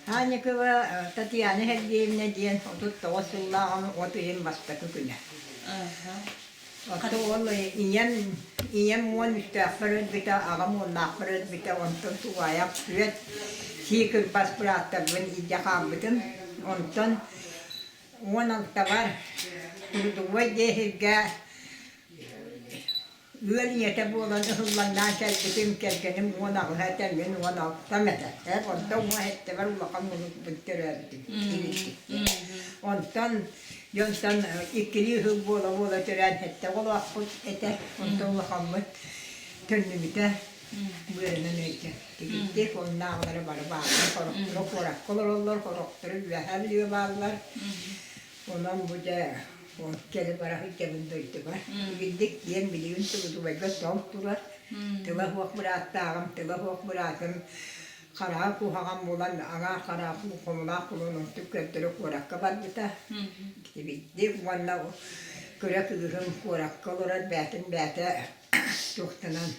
Hanikova Tatiana Hergevne diyen 39 yıllarını otuyen bastı güne. Otu onu iyem on müstahbarı bita ağam on nakbarı bita ondan tuvayak süret sikir paspıratta ben icakam bitim ondan on altavar kurduva dehirge Üyeliyete bu olan ıhıllandan kelbitim kelkenim ona haten ben ona tamete. Hep ondan o hette var ulakam bunu bittirebitim. Ondan yontan ikili hıl bola tören hette ola akut ete ondan ulakam mı tönlümüte buyurun öyle. Gittik ondan ağları var bağlı korak korokturur ve her bağlılar. Ondan bu da o kere bara hikâbın döydü var. Gittik diyen biliyorsun tuğdu ve götürdüler. Tıla huak bıraktağım, tıla huak bıraktım. Kara kuhağım olan ağa kara kuhumla kulunun tüketleri korakka var bita. Gittik onunla o kürek ürün korakka olur bätin tuhtanan.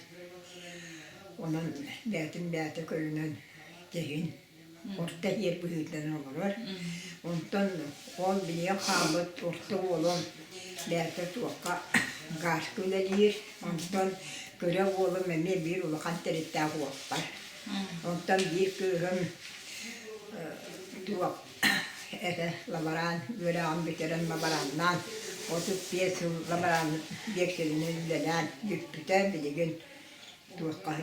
Onun bätin köyünen deyin. Orta yer büyüten olur. Ondan ol biliyor kabut orta olun. Bäti tuğka gaz gülelir. Ondan göre oğlum emme bir ulukan terette huakbar. Ondan bir köyüm tuğak labaran göre ambiteren labarandan 35 yıl labaran bekselinin üzerinden yüktüten bilgin tuğka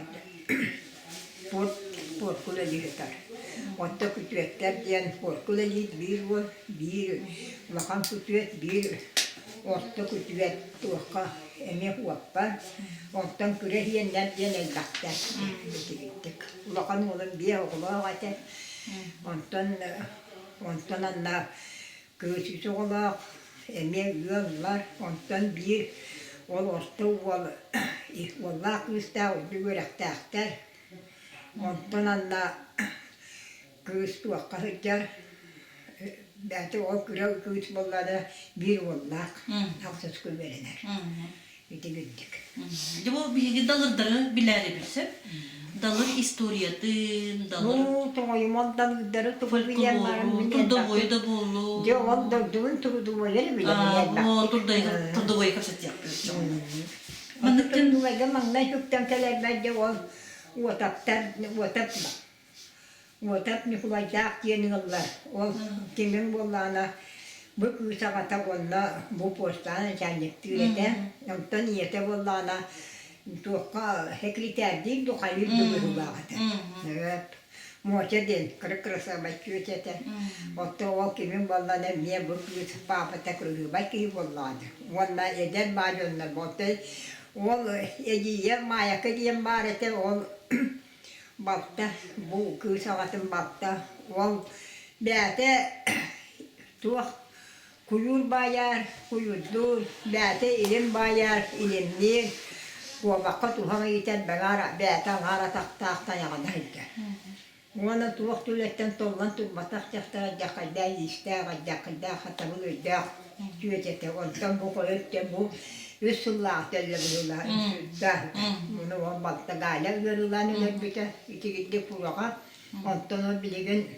porkula diyetar. Otta kütüetler diyen porkula lit bir lakan kütüet bir otta kütüet tuğka eme huakbar. Ondan küre hiyenden diyen ellaktar. Gittik. Lakan oğlum bir oğlağı atar. Ondan anna göğsüsü oğlağı eme üyeler. Ondan bir ol orta ol oğlağı kısta oldu görektaktar. Ondan anna göğüs tuğka hıcar. Bäti o küre göğüs bolladı bir oğlağı. Aksız köy verenler. Gittik. Bu bilgi dalırları bileri bilsem. Dalır istoriyatın, dalır Bu toyum dalırları folkloru, turdovoyu da bolu. Yo onda düğün turdovoyu bile O turdovoyu kapsat yapıyor. Manıktan turdovoyu mangna hükten kelerler de o otap ni kulacak yeniler. O kimin bollana bu kısakata bolla bu postana canyettire ondan niyete bollana tuğka hekriter değil de hayır duyuru bağıtı. Evet. Moçeden kırıkırsa başlıyor çete. Otta o kimin bollana miye bu kısa papata kırıyor. Başkayı bolladı. Onunla eder bağırıyorlar. Otta ol ediye mayaka diyen bağırete ol bakta bu kısakatın bakta ol bäte tuğ kuyur bayar, kuyurdur, bäte ilim bayar, ilimli. Bu vakit tuğanı yiten bäte ağara taktan yağında hütter. Ona tuğ tületten tollan turbatak çaktara jakayda yiste, jakayda hatabıl öydü. Tüyecete ondan bu koyutte bu üsüllağ telle bulurlar. Bunu o balta gayla görürler nüler büte. İti gittik kulağa. Ondan o bilgin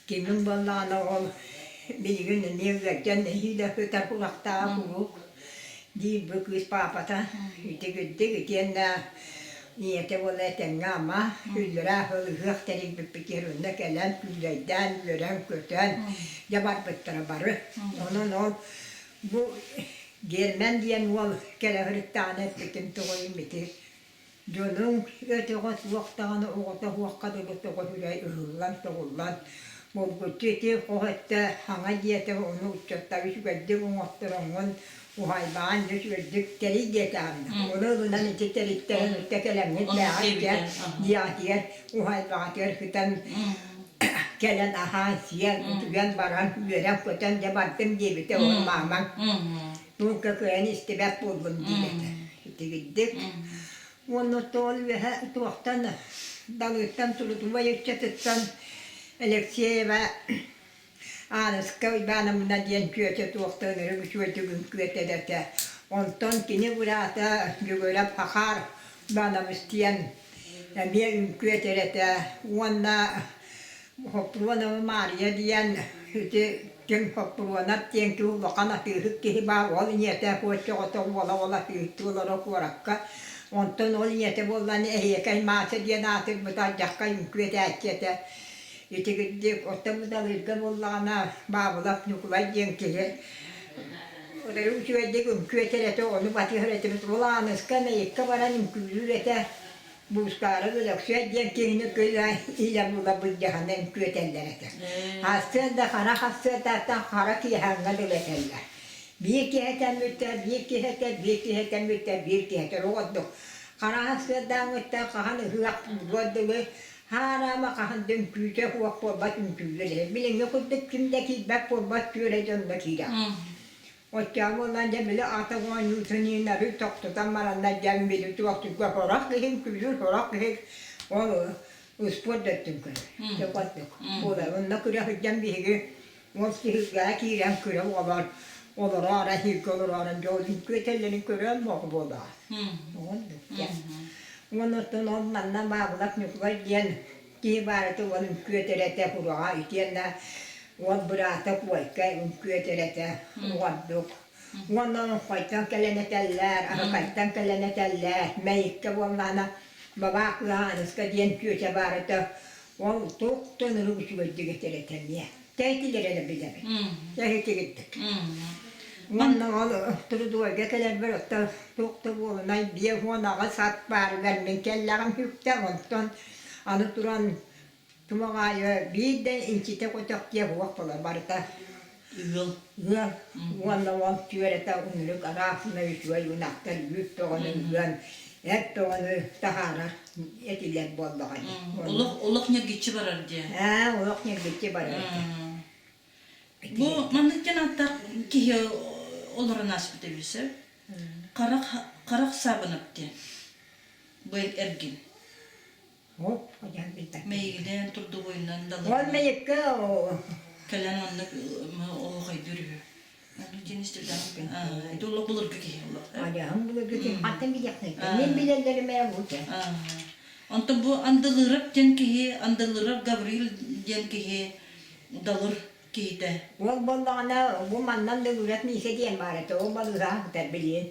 kimin bollağına ol. Bir gün ne verken ne hile hüter kulakta kuluk. Di bu kız papata. Gittik diyenler. Niyete voleten ama hüllere hıhteri bir pikirinde gelen hülleyden gören köten yabat bittere barı. Onun ol bu gelmen diyen ol kere hırtane pikin toğuyun bitir. Dönün öte gos vaktağını oğuta huakkadı bu toğu hüley ıhıllan toğullan. Bu gütüti kohette hana diyete onu uçatta bir güdük oğutturungun. Bu hayvan düşürdük teri getamdı. Onu bundan içi teriklerin üstekelemlik beğenken diye o hayvan terküten gelen ahan siyer utuyan baran veren köten de battım gibi de olmamam. Bu köküyen istibet buldum diye. Gittik. Onu tol ve tuğtan dalıktan tulutuva yüksetetsen Alekseyeva Anıska bana diyen köte tuğtanları bir köte gün köte dete. Ondan kini burata göre pakar bana müstiyen bir köte dete. Onda Hoppuana Maria diyen kim hoppuana diyen ki ulakana tühük ki ba ol niyete koçu oto ola tühtü olarak varakka ondan ol niyete bollan ehiyekay maçı diyen atır bu da jakka yümküete etkete iti gidip otta bu da lirga bollana babulap nukulay diyen ki oraya uçuvedek yümküetelete onu batı hıretimiz olanıska meyikka varan yümkülürete Buskara da şey diye kendini köye ile bula bu cehennem küetellere. Hasta da kara hasta da kara ki hangadeler. Bir ki heten mütte, bir ki heten mütte, bir ki heten oldu. Kara hasta da mütte kahan hıyak oldu. Harama kahan dün küte huak forbatın küle. Bilin yok da kimdeki bak forbat küle canındaki ya. O çağımdan bile atavan yutanları toktutan maranda gelmedi toktuk horak hem külür horak hem onu uspor ettim kız. Yapattık. O da onun kırık jambihi Mosti gaki ram kırık olur ara hiç olur ara jolin kütellerin kırık mı boda. Oldu. Onu da ondan bağlak ne var diyen ki var da onun kütelete kurağa itiyenler Wan berata kuat kay küetelete waduk. Wan kaitan kaleneteller, kaitan kaleneteller. Meikka wallana babaklaan skadien kyötä barata. Wan tuktun ruusuveddigetelete. Täitilere bideme. Ja hitigittek. Wan al turdu gekelen berata tuktu wallana bie huona gasat bargan min kellan hyktä onton anu turan Tumağa bir de incite kotak diye huaktalar barita. Yıl. Yıl. Valla tüyerete unluk arasına yüzüye yunaktar yüz toğanın yön. Hep toğanı tahara etiler bollağı. Olak ne geçi barar diye. Ha, olak ne geçi barar. Bu manlıkken hatta ki olur nasip edebilse. Karak sabınıp diye. Bu ergin. Hop, hocam bir dakika. Meygiden turdu boyundan dalı. Olmayıp ki o. Kalen anlık o kaydırıyor. Anlık cinistirden ben. Dola bulur ki Allah. Hadi ham bunu götür. Hatta bir yakın. Ne bilenlerime yapacak. Anta bu andalırıp den ki andalırıp Gabriel den ki dalır ki de. Vallahi bu mandan da üretmeyse diyen bari. O balığı terbiyen.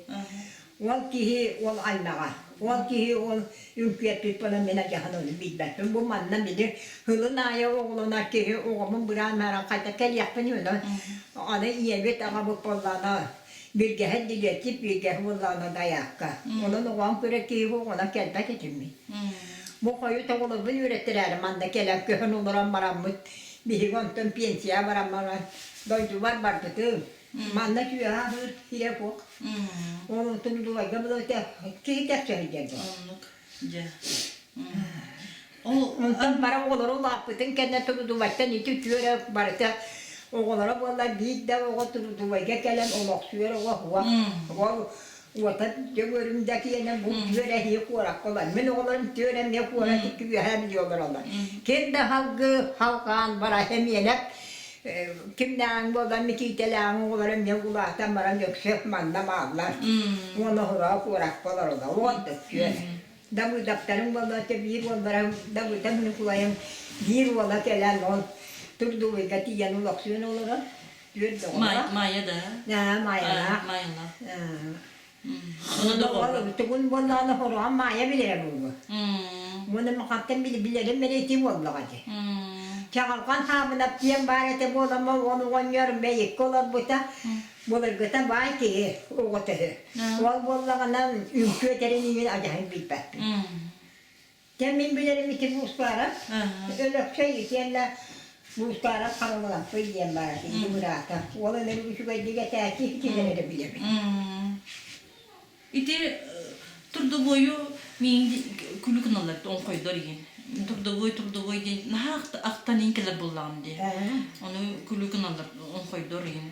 Wal kihi wal aynaga. Wal kihi wal yumkiyet bana mena jahanonu bilbettim. Bu manna bilir. Hılına ya oğluna kihi oğlumun buran merak kayta kel yapınıyor. Ana iyebet ağa bu pollana. Bir gehe diletip bir gehe vallana dayakka. Onun oğlan kure kihi oğluna kelbek etimmi. Bu koyu tağılı bir ürettiler. Manda kelek köhün oluran maramut. Bir kontun pensiya maramara. Doydu var bardıdı. Manda tüya hır hile fok. Onu tundu var gamda te ki tek söyleyeceğim. Anlık. Ya. Ondan para oğları lapıtın kendine tundu varsa niti tüyere barata oğları vallahi bir de oğlu tundu var gelen olak tüyere var. Vata görümdeki yine bu tüyere hiç kurak olan. Ben oğlarım tüyere ne kurak gibi hem diyorlar Allah. Kendi halkan bara hem yenek kimden bolan mikitelan oğlarım ne kulağıtan bara yüksek manna bağlar. Onu hura kurak bolar ola. Oldu tüyere. Dabu daptarım bolar bir bolar dabu tabını kulayım bir bolar gelen ol. Turdu ve katiyen ulaksın olur. Maya da. Ya Maya. Maya. Onu da var. Tukun bollağını hura Maya bile bu. Bunu makatten bilirim meleti bollağıcı. Çağalkan hamına diyen barete bolama onu oynuyorum beyik kolar buta. Bolar gıta bay ki o gıtı. Wal bollağından ülketerini acayip bilpet. Temin bilirim iki buskara. Öyle şey itiyenler buskara karılan fıydiyen barete. Yumurata. Wala ne bir şu gaydiga teki kilere de bilirim. İti turdu boyu min kulukun alır on koydar yin. Turdu boy diye nah aktan inkeler bullan diye. Onu kulukun alır on koydar yin.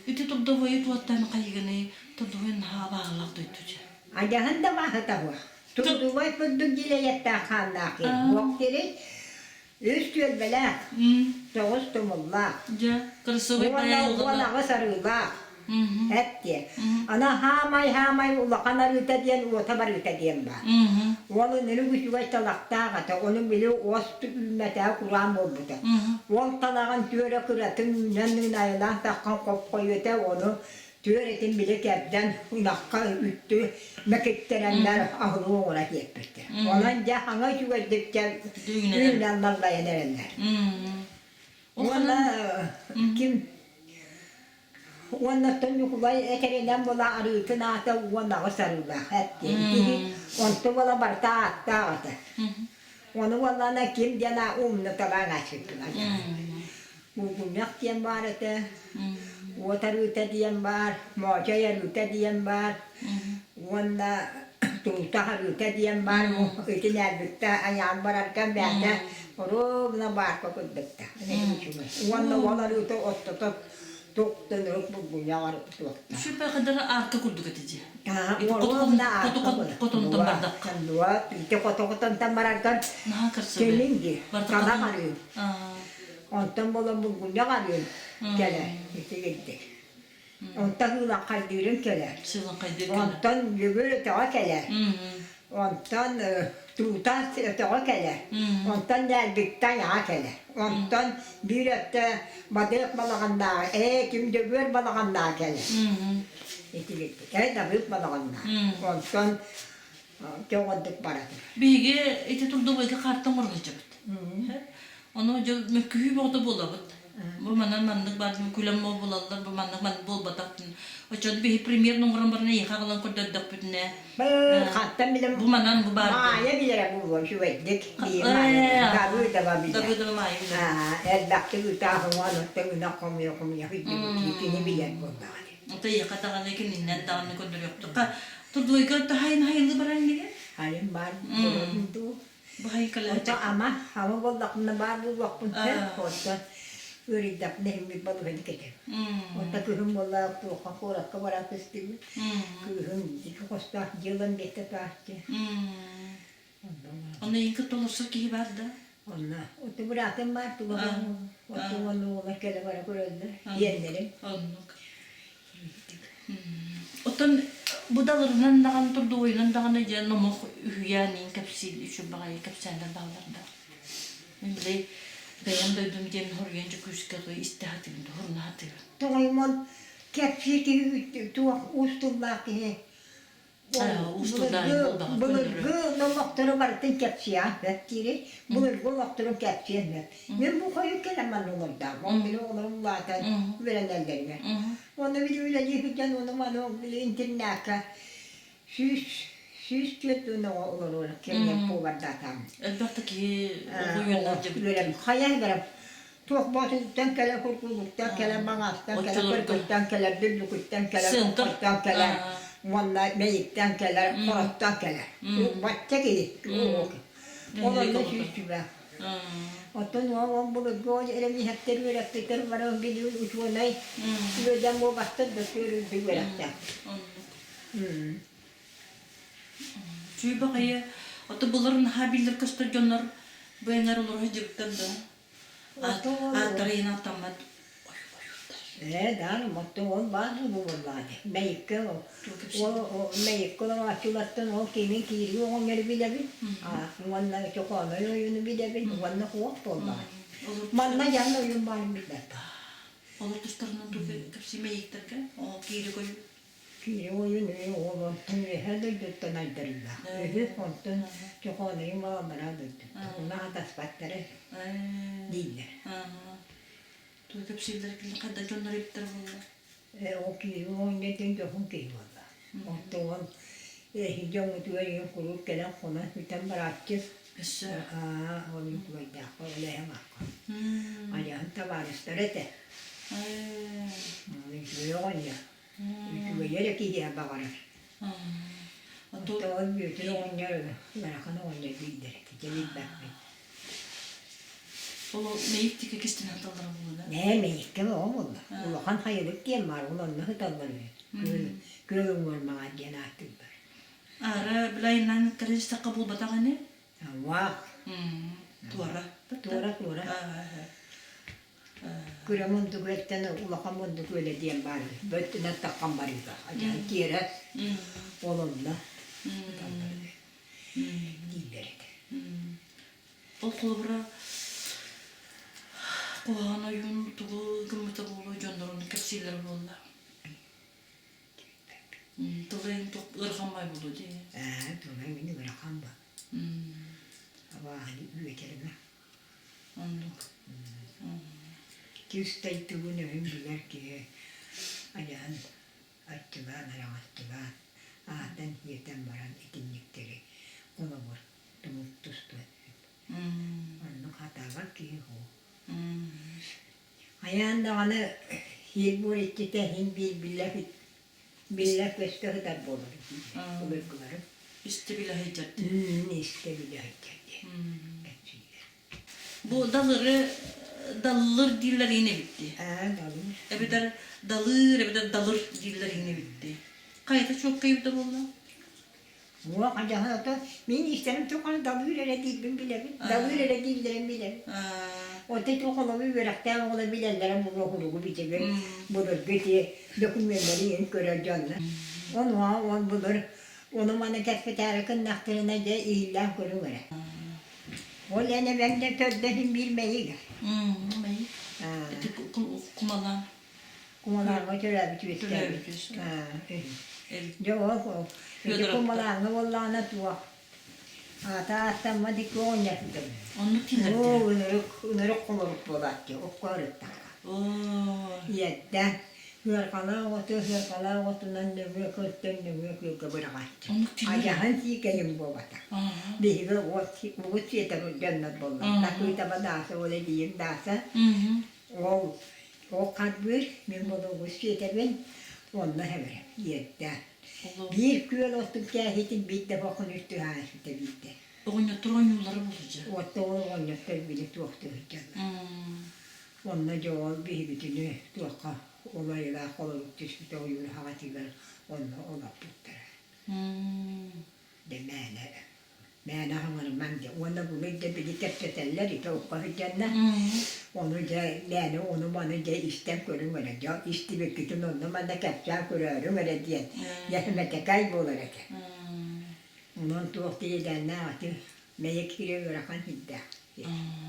İti turdu boyu tuattan kaygını turdu boyu nah bağlak duytuca. Ajahan da bahata bu. Turdu boy puduk gile yatta khandaki. Vaktiri üstüel bela. Toğuz tumullah. Ja, kırsı boy bayağı Wala sarıla. Hep diye. Ana hamay ulaqanar üte diyen uotabar üte diyen var. Onu nene güçüge talaqtağa gata, onun bile ostu ümmeteğe Kur'an olbuda. Ol talağın tüyöre kıratın ünnenliğin ayılan takkan kop koyuta onu tüyöretin bile kebden unakka üttü meketterenler ahılı ona yetmiştir. Onanca hana şüvedikçe düğünenlerle yenerenler. Ona kim ondan yukulay eterinden bola arıtın ata ona sarıla hep diye. Ondan bola barta atta ata. Onu valla kim diye umnu talan açıktılar. Bu bunyak diyen var ete. Otar üte diyen var. Moçaya üte diyen var. Onda tuğtahar üte diyen var. Öte nerbükte ayağın bararken ben de oruna barka kudukta. Onda valla üte otta Doktor bu yar doktor. Şu kadar arka kurduk etici. Koton tambardak. Dua, itu koton tambardan. Nah kersa. Kelingi. Kana arıyor. Ondan bola bu arıyor. Kele. İşte gitti. Ondan hula kaldırın kele. Sıvın kaydı. Ondan böyle tağa kele. Ondan tuğtan tağa kele. Ondan nerbikten ya kele. Ondan bir ette badık balağında, kim de bir balağında kele. İşte gitti. Da büyük balağında. Ondan çoğunluk paradır. Bege ete turdu böyle karttan orgacak. Onu jo mekühü boğda bolabıt. Bu manan mandık bardım kulam mo bolallar bu mandık man bol bataktın. O çoğu bir premier numaram barına yıkağılan kurdadak bütüne. Hatta bilim Bu manan bu bardı. Maya bilere bu şu ettik. Dabu da babi. Dabu da maya bilere. Elbette bir tahım var. Temine komuyor. Hüccini bilir bu bari. Ota yıkatağı nekin innen dağını kondur yoktu. Turdu uyga tahayın hayırlı baran nege? Halim var. Itu. Bahay kalah. Ota ama bollak na baru waktu ota. Uridak na hindi balu hindi kita. Ota kuhum bollak tu kakurat kawarat festiv. Kuhum di kosta jalan deta pasti. Onu yıkı dolursa ki vardı. Allah. Ota bırakın var tu. Ota onu mekele var kuruldu. Yenlerim. Anlık. Otan budalarından dağın turdu oyunun dağın ece nomuk ühüyanin kapsil şu bağay kapsenden dağlarda. Öyle beyan duydum diyen horyanca küskatı istihatım da horna hatı. Toimon kepsi ki tuak ustullak ki. Bulurgu nomaktırı vartın kepsi ya. Bettiri. Bulurgu nomaktırın kepsi ya. Ben bu koyu keleman olurda. On bile olurum zaten. Veren ellerine. Onu bile öyle yıkıcan onu bana bile internaka. Süs kötü ne olur. Kendine bu var zaten. Elbette ki oyunlarca Verem. Hayal verem. Tuak basıktan kele kurkuluktan kele manastan kele kırkıktan kele büllüküktan kele kokuttan kele. Valla meyikten kele, korottan kele. Batça gidi. Onun da süsü be. Oton o bunu goy elemi hatter verektir var biliyor uçunay. Böyle bu bastı da sürü bir verektir. Çünkü bakaya oto bunların haberler kastıcanlar beğenler olur hacıktan da. Atarayın atamat. Dar motto on bazı bu vallahi. Meyikko o meyikko da açılattın o kimin kiriyor onları bilebil. Valla çok olmuyor oyunu bilebil. Valla kuat vallahi. Manna yanına oyun var bir de. Olur tuşlarından tutup kapsi meyiklerken o kiri koyuyor. Kiri oyunu o tümü her de dötten aydırırlar. Ondan çok olmuyor bana dötten. Ona hatas patları değiller. Tu kapsiler ki kadar canlar iptal bunlar. O kiri oyunu çok kiri valla. Ondan hicam tuğayı kuruk kelen kona biten bırakçız. Kısa. Onu tuğayı öyle hemen. Ayağın tavarışları da. Böyle oynuyor. Böyle ki diye bakarız. Ondan bütün oynuyor. Merakını oynuyor değildir. Gelip bakmayın. O meyik tika kistin hataları bunlar. Ne meyik gibi o mu? Ulan hayırlık diyen var. Ulan ne hataları. Gülüm var bana diyen artık var. Ara bilayından karıcı kabul batağını? Vah. Tuara. Tuara. Kıramındık ötten ulakamındık öyle diyen var. Böttüne takkan var ya. Acayip diyeres. Olumlu. Dilleri. Ол қолыбыра қоғана үйін тұғы күміті болу жондырын кірсейлер болды. Тұғын тұқ ұрқанбай болу де. Тұғын мені ұрқан ба. Ава хали үйетеріме. Ондық. Küstay tuğunu hem bilir ki ayağın açtılar, araştılar. Ağdan yeten varan etinlikleri ona var. Tumut tustu. Onun hatalar ki o. Ayağında onu hilbur etti de hem billah gösteri de bulur. Olur kumarım. İşte bile heccattı. İşte bile heccattı. Bu dalır diller yine bitti. Dalır. Ebeder dalır diller yine bitti. Kayıta çok kayıp da oldu. Bu acaba da ben isterim çok hani dalır öyle değil ben bilemem. Dalır öyle değillerim bilemem. O tek okulu verekten olabilirlerim bu okulu bitecek. Budur götü dokümanları yeni göreceğim. Onu budur. Onu bana kesfeter kınaklarına da ilan görüver. O lene ben de tözlerim bilmeyi. Bilmeyi. Kumalan. Kumalarına töre bitmişler. Yok. Kumalarına vallahi tuva. Ata atamadık on yaptım. Onu tillerdi. Onları kumuruk bulattı. O korukta. Yetten. Hırkala otunan ne büyük ötten ne büyük bırakattı. Onu tillerdi. Ayağın sikeyim bu bata. Bir de o yeter cennet buldu. Nakıy tabi dağısı öyle diyeyim dağısı. O kadbir ben bunu yeter ben onunla hemen yetten. Bir köy otun kâhitin bitti bakın üstü hâsıda bitti. Oynatır oynayuları bulacak. Otta onu oynatır bile tuğdu hüccanlar. Onunla çoğul bir bütünü tuğka olayla kololuk düşmüşte oyunu havatılar onunla olap bittiler. De mene hangarım ben de onda bunu da bir tepseteller ite okka hüccanlar. Onu da lene onu bana da istem görün öyle. Ya isti bir kütün onu bana kapacağım görüyorum öyle diyen. Yaşımda kaybolarak. Onun tuğdu yeden ne atı? Meyek kire bırakan hidda.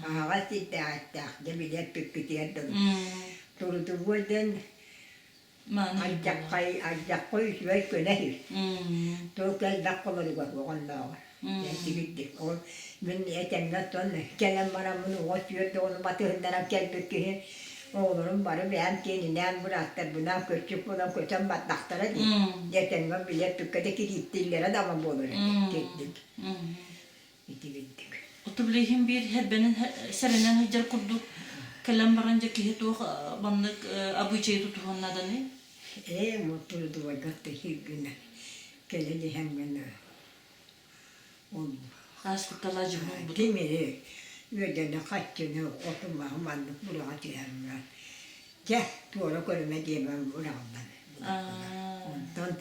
Ağaç hidda hatta. De bile pükkütüye dolu. Turutu buradan acak koy şüvey könehir. Tuğkal dakkaları bak oğanda var. Gittik. Ben etemle ton kelem bana bunu otuyordu onu batığından kelbekki. Oğlum bari ben kendinden bıraktı buna küçük buna kötüm batlaktara diye. Yetemle bile pükküdeki gittiğlere damam olur. Gittik. Gittik. Otubleyhim bir herbenin serenen hıcar kurdu. Kelem barınca ki hitu banlık abu çayı tutuğunladan ne? Mutlu duvagat da hirgüne. Keleli hem gene. Hasta talacı bu. Değil mi? Ödene kaçını oturma manlık buraya diyemem. Gel doğru görme diyemem buraya ben. Ondan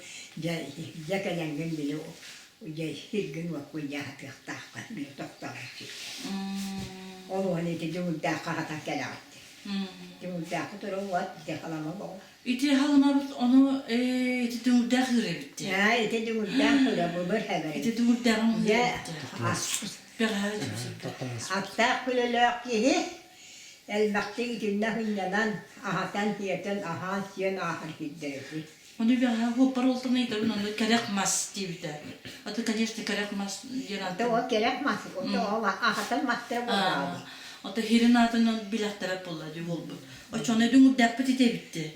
yakalangan bile hirgün vakı yahatı tahkan bir doktor. Onu hani de cumhurda kahata gelattı. Cumhurda kuturu vat de halama bu. İti halama onu iti cumhurda hıre bitti. Ya iti cumhurda hıre bulur hemen. İti cumhurda hıre bitti. Hatta kulelok gibi elbette içinde hınyadan ahatan hiyeten ahan siyen ahır hidderdi. Onu bir hopar oldu neydi onu kerekmez diye bir de. Adı конечно kerekmez diye. Hatta o kerekmez. O ahatan master bulamadı. Ata hirin adının bilahtarap oladı oldu. O çona dün depet ite bitti.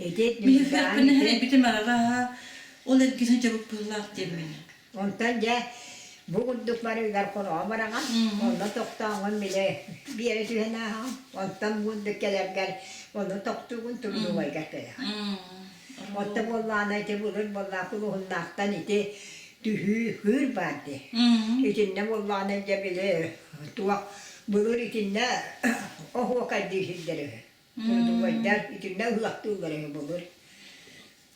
Bir farkını her bitim arada olar gizin cevap bulak diye beni. Ondan ya bu kuddukları üzer konuğa bırakan. Onda toktağın bile bir yere tühene ha. Ondan kudduk gelerken onu toktuğun turdu var gâkaya. Otta bollağına ite bulur bollağ kuluğundaktan ite tühü hür vardı. İçinde bollağına ite bile tuğak bulur içinde o vakit değişikleri. Turdu var içinde hılaktığları bulur.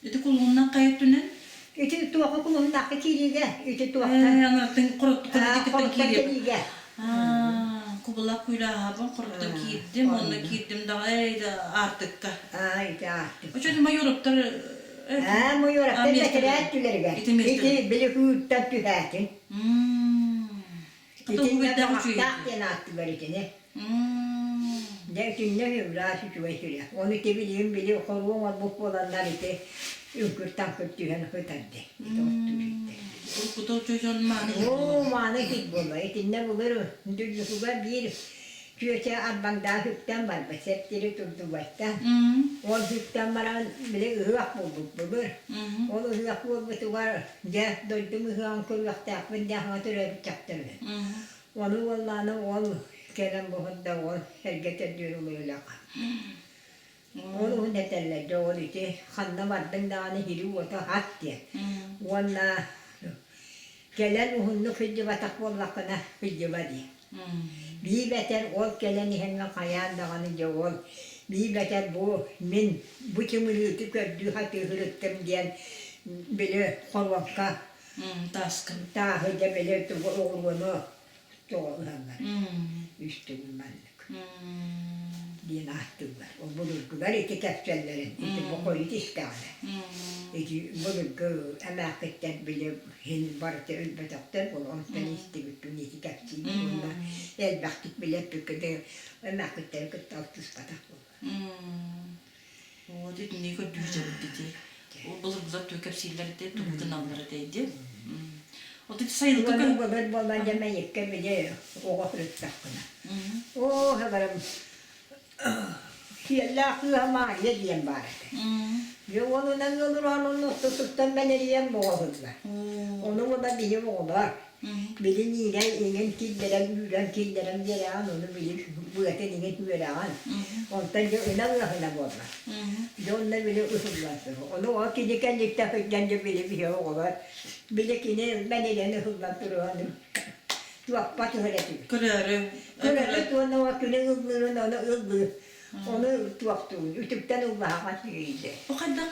İti kulağından kayıp dönen? İti tuğakı kuluğundakta kiriğe. İti tuğakta. Anlattın kuruttu kuluğundakta kiriğe. kubula kuyla haban korktan kiydim, onu kiydim da artık ka. Ay da. O çocuk mayoruptar. Ha, mu yora tekrar tülerge. İti bile huttan tühatin. İti ne bakta yanatı veritini. Lakin ne yurası çuvaşırya. Onu tebiliyim bile korun var bu olanlar ite. Ülkürtan kötüyen hıtadı. Bu da çocuğun mani. Oo mani git bula. İti ne bulur? Düzlüğüne bir Türkiye Arban'da hükten var. Septiri tuttu başta. O hükten var bile ıhak bulduk bulur. Onu ıhak buldu var. Ya doydum ıhak kurvak takvin ya hatırı bıçaktırdı. Onu vallahi onu gelen bu hıdda o herget ediyor oluyor. Onu neterlerde o iti kanna vardım da hani hiri ota hattı. Ona gelen uhunlu hıcı batak vallakına hıcı vadi. Bir beter ol geleni hemen kayan dağını ol. Bir beter bu min bu çımırıtı kördü hatı hırıttım diyen bile korvakka. Taskın. Tahıca bile oğlunu doğulanlar. Üstü bulmanlık. Diyen ahtılar. O bulurgular iti kefsellerin. İti bu koyut istane. İti bulurgu emaketler bile hin barıtı ölbetaktar bol. Ondan isti bütün iti kefsiydi. Onlar elbaktik bile büküdü. Emaketler kıtta otuz batak bol. O dedi ne kadar düzce dedi. O bulurgular tökepsiyleri de tuğdun alları dedi. O dedi sayılı Onu kökü. bulur bollanca men yekke bile oğa hırıttakına. O havarım. Siyalla kıyama yediyen bari. Yo onu ne olur onu tutuktan ben eriyen boğazlar. Onu da bilim oğlar. Bilin ingen killeren gelen onu bilir. Bu ete ingen güveren. Ondan yo inanırına boğazlar. Yo onlar bile ısırlar. Onu o kidikenlikte hıccanca bile bir oğlar. Bile ki ben elini hızlandırıyorum. Tuak patı hıretiyor. Kırarı. Kırarı onu o küne ıllırın onu ıllı. Onu tuaktun. Ütükten ıllaha katıydı. O kadar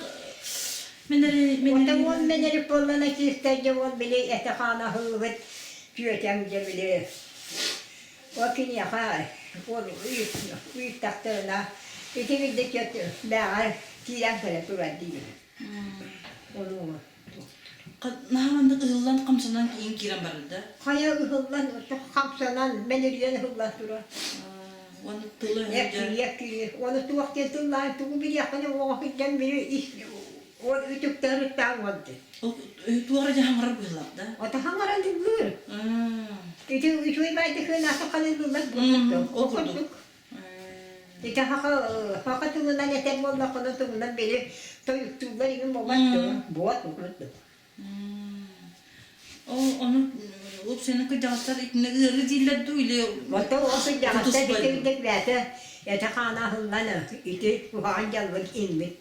Otan on meneri bollana kistajca on bile etehana hıvıt. Tüyetemce bile. O kini yaka. O uyut taktırına. İtimizde kötü. Bağır. Tiren kere turar değil. Onu nahamanda ıhıllan kamsanan kiyin kiren barıldı. kaya ıhıllan, kapsanan meneriyen ıhıllan turar. Onu tılı Yakki. Onu tuvakken tıllan tuğu bir yakını o vakitten biri iş. O ütükten rıttan oldu. O tuğaraca hangarı ıhıllandı. O da hangaran dıgır. İti üçüy baydıkı nasıl kalırlar bulduk. Okuduk. İti haka tuğundan yeter bolla konu tuğundan beri toyuk tuğlar gibi boğattı. Boğat okuduk. Onu senin kıcağızlar ikine ığırı ziller duyuyor. Vata o sıcakta dikildik vete. Yatakana hıllanı. İti uhan calvık inmit.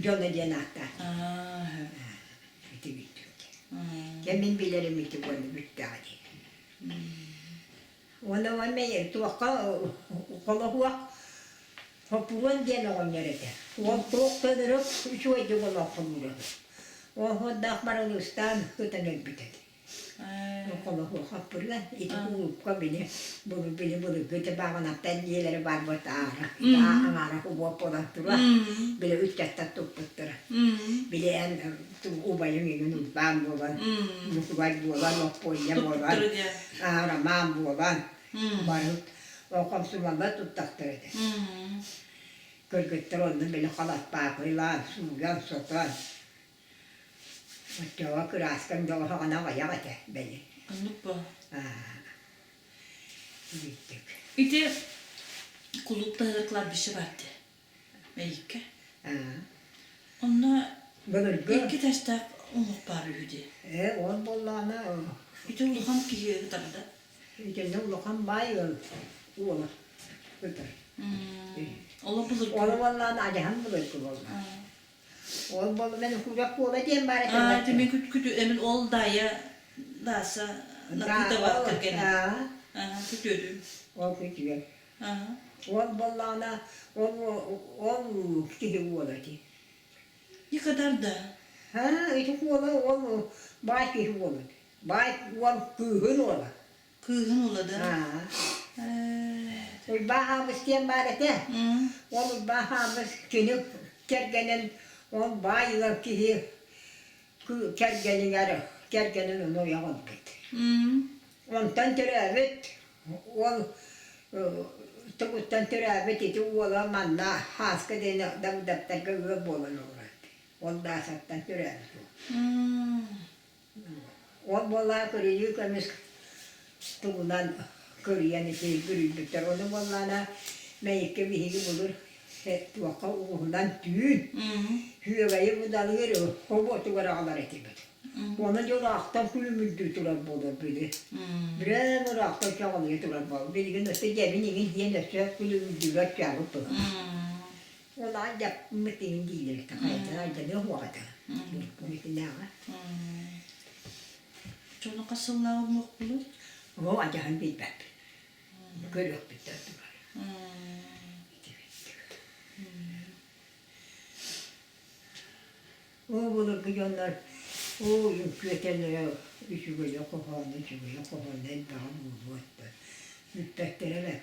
Jona cenahta. İti bittik. Kemin bilirim iti bunu bitti hadi. Ona var meğer tuğaka kola huak. Hopuğun diyen oğun yerete. O tuğaktanırıp üç oydu kola kumuru. O hoddak barılıstan tutanır bitek. Kola huak hapırgan. İti kuğup kabini. Bunu götü bağınaktan diyeleri var bu ağara. Ağara hubuğa podak dura. Bile üç katta toputtura. Bile en ubayın yönü ben bolan. Mutluğay bolan, okpoyya bolan. Ağara mam bolan. Barut. O komşularla tuttaktırdı. Kırgıttır onu bile kalat bağıyla, suyan sotan. Ottawa kıraskan da ona vayak ete beni. Anlık Bittik. İti kulüpte hırıklar bir şey vardı. Meyyike. Onunla iki taşta umut bağırıyordu. On bollana. İti ulukan ki hırıklardı. İti ne ulukan bayıl. Uğla. Hırıklar. Ola bulur. Onu vallana acahan bulur ki valla. On bolu benim kucak bola diyeyim bari. Demin kütü emin ol daya dasa nakıda baktır gene. Kütüydü. O küçük. On bollana on kişi uğla ki. Ne kadar da? İti uğla on bay kişi uğla. Bay on kıhın uğla. Kığın oladı. Oy bahamız diyen barete. Onu bahamız günü kergenen on bayılan ki kergenin yarı. Kergenin onu yalan gitti. Ondan evet. On Tukuttan terävät iti uola manna haaska dena daptar gövö bolan olrat. On da sattan terävät. On bolla kuri yıkamış tuğundan kuriyani şey gürüldükler. Onu bollana meyke bihi bulur. Tuaka uğundan tüyün. Hüyegayı budalır o. Hobo tuvara alar etibet. Ona yol aktan kulümüldü turar bolar böyle. Biraz aktan çağalıyor turar bolar. Bir gün işte cebinin yenisi kulümüldüler çağırıp bolar. Ona ancak metin değildir. Ancak ne huata. Metin ne var? Çoğunu kasıllağı olmak bulur. O acayip bir bab. Görüyor bir tane var. O bulur ki onlar o yükletenlere üçü böyle kofanı, ne daha bu var. Müttektere bak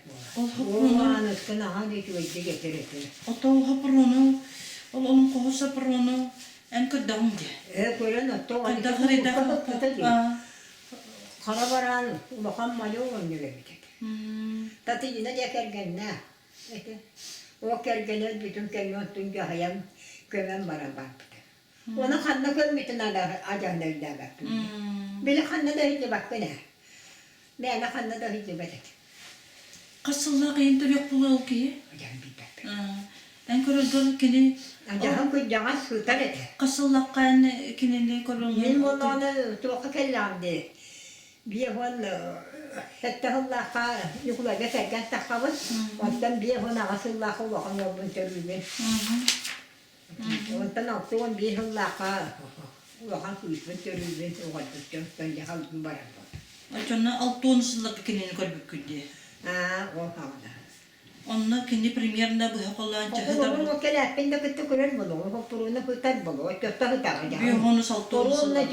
bu. O anıskına hani şöyle getirir. O tavu hapıronu, onun kohusu hapıronu, en kırdağım diye. Gören o tavu hani Karabaran ulakan mayo onu görecek. Tatı yine de kergenler. O kergenler bütün kergen hayam kömen barabar. Ona kanna kömmetin ajan nerede bak. Bile kanna da hiç bak ne. Ben kanna da hiç bak. Kasıllağı kıyındır yok buluyor ki. Ajan bir bak. En körüldür kini. Ajan ku jangan sultan et. Kasıllağı kayın kinini körüldür. Min onu tuğka kellamdı. Bir hon hatta Allah'a yukula geçerken takavuz. Ondan bir hon ağasıllaha ulaşan yolun törüyle. Ondan aktuğun bir Allah'a ulaşan kuyusun törüyle. Ulaşan törüyle halkın barabı. Açana altonsızlık kinini körbük küdü. O havada. Onunla kendi premierinde bu hakolan çahıda Onun o kelepinde kıttı kurar bunu. O kuruna kutar bunu. O köfte kutar. bir honu saltonsızlık.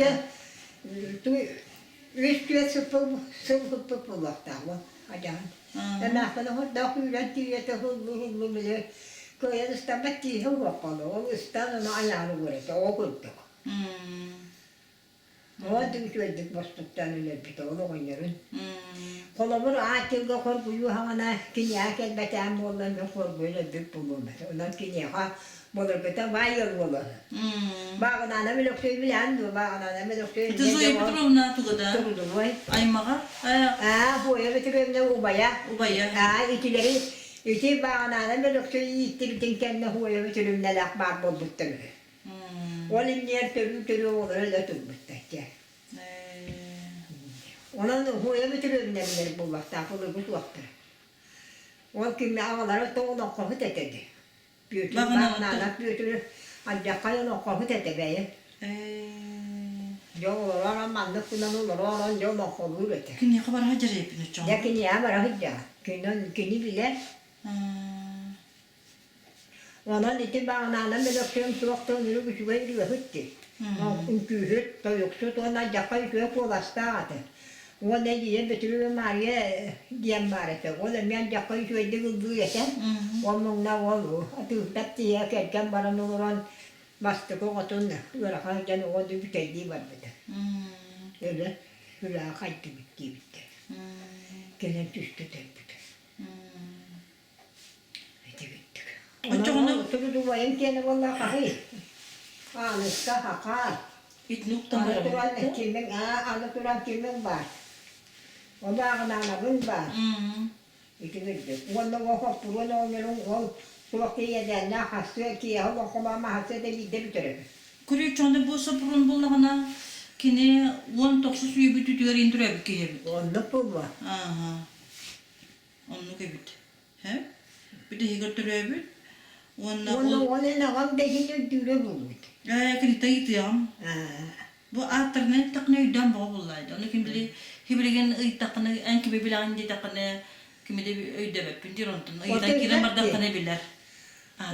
Ryskiä suppu pullahtaa ajan. Mä sanon, että hylättiin, että hullu menee. Kun ei sitä mättiin huopaloa, sitä on ajanut että okultako. On tyytyväinen vastuttaa ylläpitoa loinjäryn. Kolomur aattilko korkuju havana kinjääkel vetää mulle no korkuille typpulumme. On kinjää mulle vaijal mulle. Bağına ne biloksuy bilen du bağına ne biloksuy. Itu soy Petrovna tuğda. Tuğdu boy. Aymağa. Bu evi tübemne ubaya. Ubaya. İtileri İti bağına ne biloksuy yitti bitin kendine bu evi tübemne lakbar bolduktur. Onun yer türü olur öyle tutmuştur. Onun huya bütüründen bu vakta kulu bu vakta. O kimi ağları toğuna kohut etedi. Büyütür bağına büyütür ancak kayın kohut etedi. Yollar amanlık kullanılır olan yol kohut etedi. Kini kabar hacer yapını çoğun. Ya kini amara hıcca. Kini bile. Onun için bağına melekşem suvaktığın yürü bir şüve yürü hıttı. Ünkühüt da yoksa ona yakayı şüve kolaştı. O ne diye betülü Maria diyen barete. O da ben yakayı şüve dıgıldığı yesen. Onunlaolu. Atı tatlıya kerken baran olan bastık o katın. Öyle kaycan o da bir teydiği var dedi. Öyle. Öyle kaydı bitti. Gelen düştü tepkide. Ona oturdu bayım kendi vallahi kahı. Anısta hakar. İtnuk tamam. Anıturan kimin var. O bağına anabın var. İkimiz. Onda o hapurun onların o Sulakiye'den ne hastı ki ya o kumama hastı da bir de bitirir. Kuri çoğunda bu sapurun bulağına kini on toksu suyu bütü tüger indire bir Onda bu var. Onu kebit. He? Bir de higar türebi. Onda onun ağam dehince düre bulur. Kini tayit yam. Bu atırne takne üdem bağlaydı. Onu kim bile hibrigen takne en gibi bilen de takne kimi de öde be pindirontun. Ayda kire marda takne biler.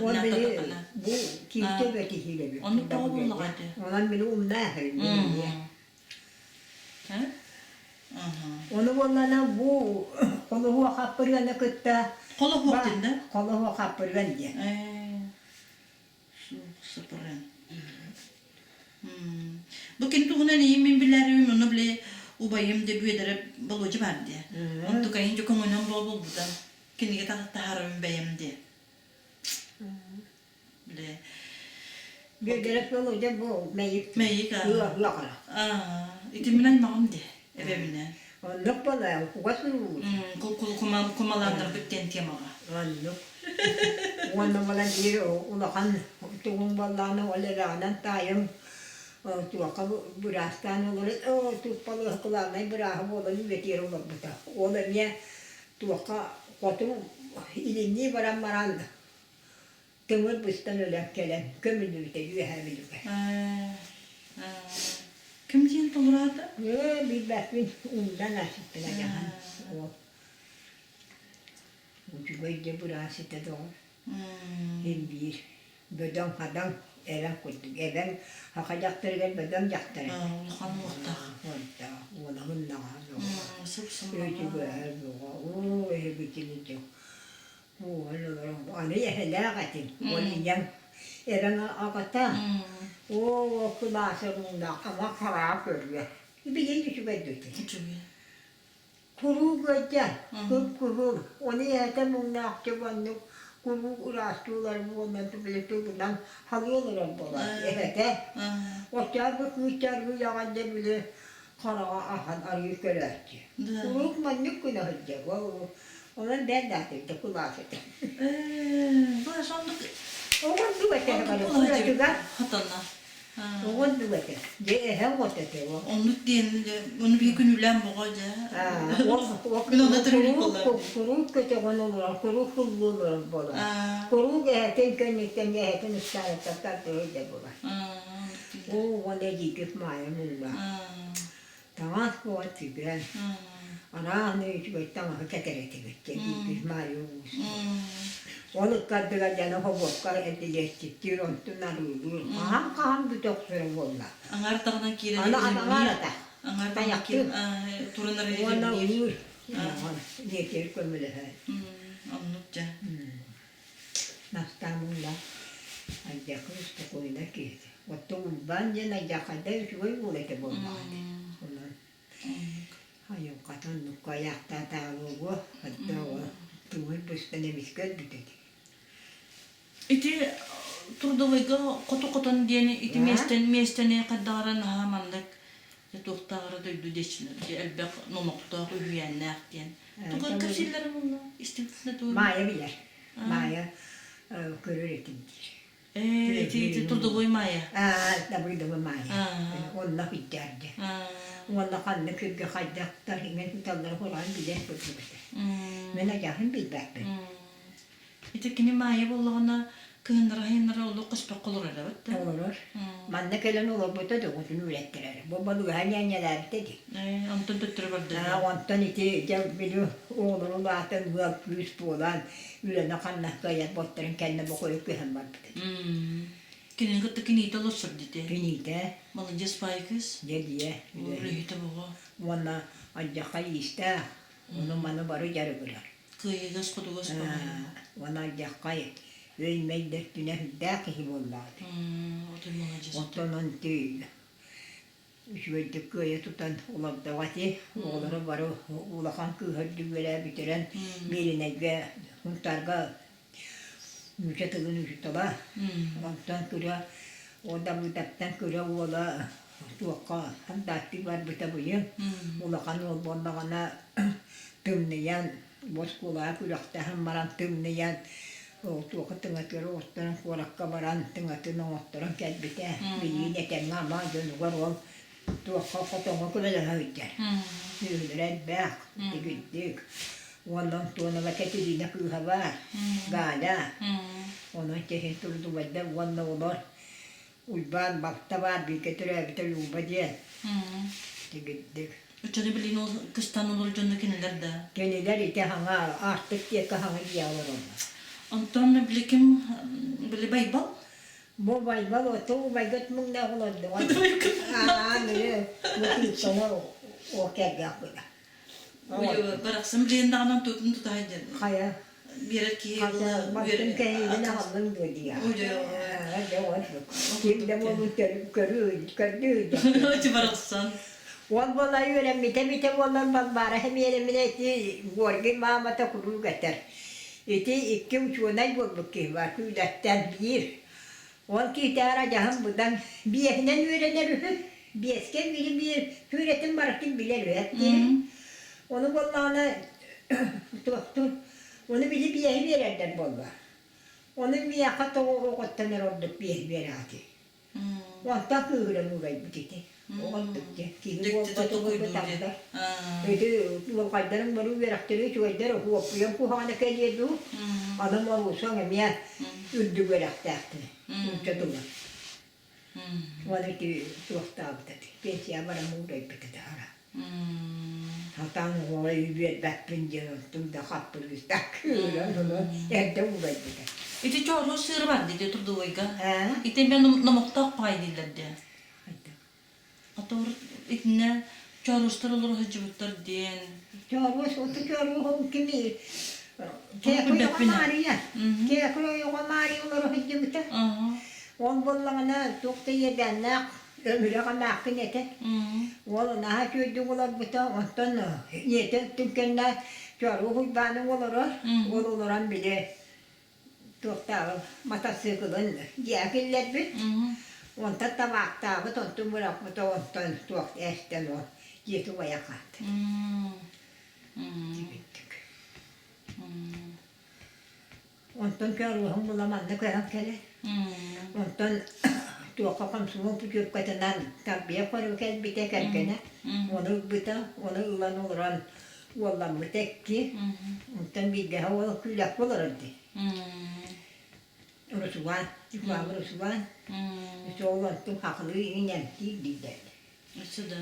O bile bu kimse betihile bir. Onu bağlaydı. Onun bile umna her. Aha. Onu bollana bu kolu kapırganı kıtta. Kola hoqtun da? Kolu kapırgan diye. Su sıpırın. Bu kintuğuna neyim ben bilerim onu bile ubayım de büyedere balocu var diye. Onu tukayınca komunum bol bol da. Kinige taharım beyim diye. Bile. Göderek balocu bu meyip. Meyik ha. Yok yok. İtiminden mağam diye. Evemine. Onluk bala kugasın. Kul kumalandırdık tentiyamağa. Onluk. Onu bala diyor ulakan tuğun ballarını oleranan tayım. Tuğaka burastan olur. Tuğpalı kulağına bırakıp olanı betiyor olur bu da. Olur niye tuğaka kotu ilinliği varan. Tımır bıstan ölen gelen kömürlü bitiyor her bir. Kim diyen dolurada? Bir bakın ondan asıttına yahan. Ucu böyle burası da doğru. Hem bir bödön kadın eren koyduk. Eren hakacaktır gel bödön yaktır. Ulakan muhta. Orada oğlanın nağı. Sıpsın Öcü böyle doğru. O evi bitince. O anı helakatin. Onun yan eren akata. O kulağısında ama karar görüyor. Bir yeni şu kadar. Kuru göçer, kuru. Onu yerde bunun akçabanlık, kuru uğraştılar bu ondan bile tuğundan halıyorlar bunlar. Evet. Oçar bu kuşlar bu yağında bile karağa ahan arıyı körerdi. Kuru manlık günahıcı. Onun ben de atırdı kulağısıdı. Bu sonunda Oğun duvarı var. Kulağısıda. Hatanla. Oğun duvarı. Hem otete o. Onu diyen, onu bir gün ülen boğaca. Ben ona tırmik olarım. Kuru kötü olur, kuru kullu olur bolar. Kuru gehetin könlükten gehetin ısrar tatlı öyle bolar. O ona yıkıp maymunla. Tamam bu tüben. Ana ne hiç tamam keterete gitti. Yıkıp maymun. Onu kadar canı hobokka edilesi tiron tunarulu. Kan bu doktorum bolla. Angar tağdan kire. Ana arada. Angar tağdan kire. Turunları Ona edildi. uyur. Ne ter kömüle he. Anlıkça. Nastamulla. Aja kız koyuna ki. Otum bence na jakada şuy bulete bolla. Hayır katan nukayakta tavuğu. Hatta o tuğul bustane misket bitedi. İti turduvayga kotu diyeni iti mestene kaddaran hamandak doktora duydu deşinler. Elbek nomokta hüyenler diyen. Tuğul kapsillerim onu istifne doğru. Maya bilir. Maya görür etimdir. İti turduvay maya. Da buydu maya. Onunla hüccerdi. Onunla kanlı kürgü haydaktar himen tutalları Kur'an bilir kutlubudur. Mena jahın bilbek ben. İti kini maya bollağına kıhınlara olu kıspak olur arabette. Olur. Manna kelen olur bu da doğru ürettiler. Bu balığı hanyanyalar dedi. Antın tüttürü vardı. Ondan iti cevap biliyor. Oğlunu zaten bu yüz boğulan. Ülene kanna kayat botların kendine bu koyup kıhın var. Kinin kıttı kini iti olursun dedi. Finite. Malınca spayıkız. Dediye. Rühite baba. Ona acca kayısta. Onun bana barı jarı kırar. Kıyıgız kutuğuz baba. Ona acca kayı. Öymey dörtüne hüddâkihi bolladı. Otur malınca. Ondan değil. Şöyle köye tutan olabda vati, oğları var ulakan kıhırdı böyle bitiren birine ve huntarga müşatılın müşatala. Ondan kıra, orada bu daptan kıra oğla tuğka handatti var bu tabuyu. Ulakan ol bollağına tümleyen, boskulağa kırakta hammaran tümleyen. O tuğka tıngakları ortadan korakka varan tıngakını ortadan kelbite. Bir yeten ama dönü var ol. Tuossa kotona kyllä höydän. Yhdellä bäk, tyk. Onnan tuona väketi näkyy vähän. Gada. Onnan tehin tultu vedä vanna olor. Uibaan baktavaa biketürä bitel ubadie. Tyk. Uçarı bilin o kıstan olur canlı kenilerde. Keniler ite hanga artık diye kahanga yavrum. Anton bilikim bili baybal. Bu baybal o tu baygat mung na kulod. Ne? Bu sana O kerge akıda. Uyu bıraksın bileğin dağından tutun tutaydı. Kaya. Bir ki Kaya baktım kendine aldım dedi ya. Kimde bunu gördü. Ötü bıraksın. Ol vallahi öğrenmite vallahi bambara hem yerimine eti gorgi mamata kuru getir. Eti iki uçuğuna bulduk ki var kuyudattan bir. Ol ki tara cahan budan bir ehnen öğrenir. Bir esken bir hüretin barakın bilir öğretmenim. Onu vallahi doktor onu bile bir ehi verirler vallahi. Onu bir yaka toğu kottanır olduk bir ehi verati. Ondan kıhıran uğrayı bititi. Oldukça. Kihi olpatı olpatı tapda. Eti lokayların baru veraktırı çoğayları huapıyan kuhana keliyedu. Adam olursan emiyen ürdü veraktaktı. Uçadılar. Onu ki tuğtaktı. Pensiya bara uğrayı bititi ara. Hatan olayı bir bakın canım. Tümde kapırız takıran onu. Evde uğrayı bititi. İti çoğru sığır var dedi turdu oyga. İti ben namokta pay dillerdi. Ator itine çoğruşlar olur hıcıbıtlar diyen. Çoğruş, otu çoğruş kimi? Kekroyu kamariya. Kekroyu kamariya olur hıcıbıtlar. On bollağına tokta yedenler ömüre kamakın ete. Oğlu naha çocuğu olur buta. Ondan yeten tümkenler çoğruş bana olur. Oluran bile tokta matası kılın. Yakiller bir. Ondan tabakta bu tontun bırak bu tontun tokta esten o. Yetu bayakat. Gittik. Ondan çoğruğun bulamandı koyan kele. Ondan tuoqa kamsuun pucuk katanan tabiya koru kel bite kerkene. Onu bita, onu ulan oluran wallan mı tekki. Ondan bir daha o külak olurdu. Rusuvan, yukarı rusuvan. Soğulan tu haklı inen değil de. Suda.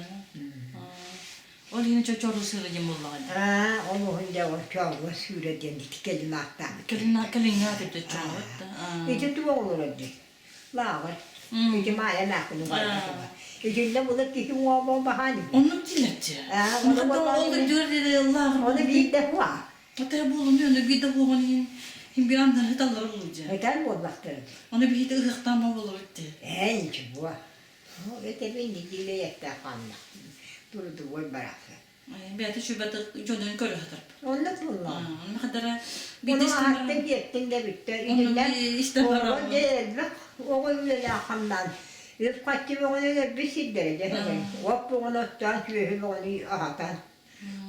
O yine çoğru sığır yemurlardı. Onu hunde o çoğu süreden kelime aktan. Kalina kötü çoğu. İşte tu olurdu. Lağır. İşte maya nakını var. İşte de bunu ki o bahane. Onu diletti. Onu diyor dedi Allah. Onu bir de var. Hatta bulunuyor ne bir de bu hani bir anda hatalar olacak. Neden bollaktır? Onu bir de ıhtan mı olur etti. En çok bu. O öte ben gidiyle yetti kanla. Durdu bu bıraktı. Ben de şu batı çocuğun körü hatırp. Onu bunlar. Ne kadar bir Bunu de hatta gittin de bitti. Onu bir işte var ama. O değil bak. O öyle yakamdan. Yüz kaçtı onu da bir şey derece. O bunu tutan şöyle onu ahatan.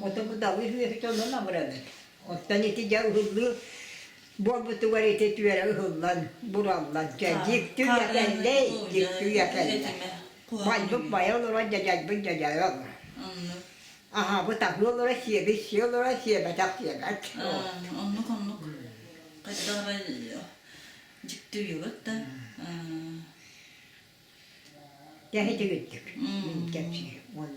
O da bu da bir şey onu burada. Ondan netice hızlı. Bol bu tuvar eti tüvere hızlan, burallan. Gitti yakende, gitti yakende. Bayılıp bayılır, o cacayıp cacayıp. Aha bu taklı olur, şey olur, batak. Onluk. Kadar ciddi yürüt da. Gehete gittik. Kepsi.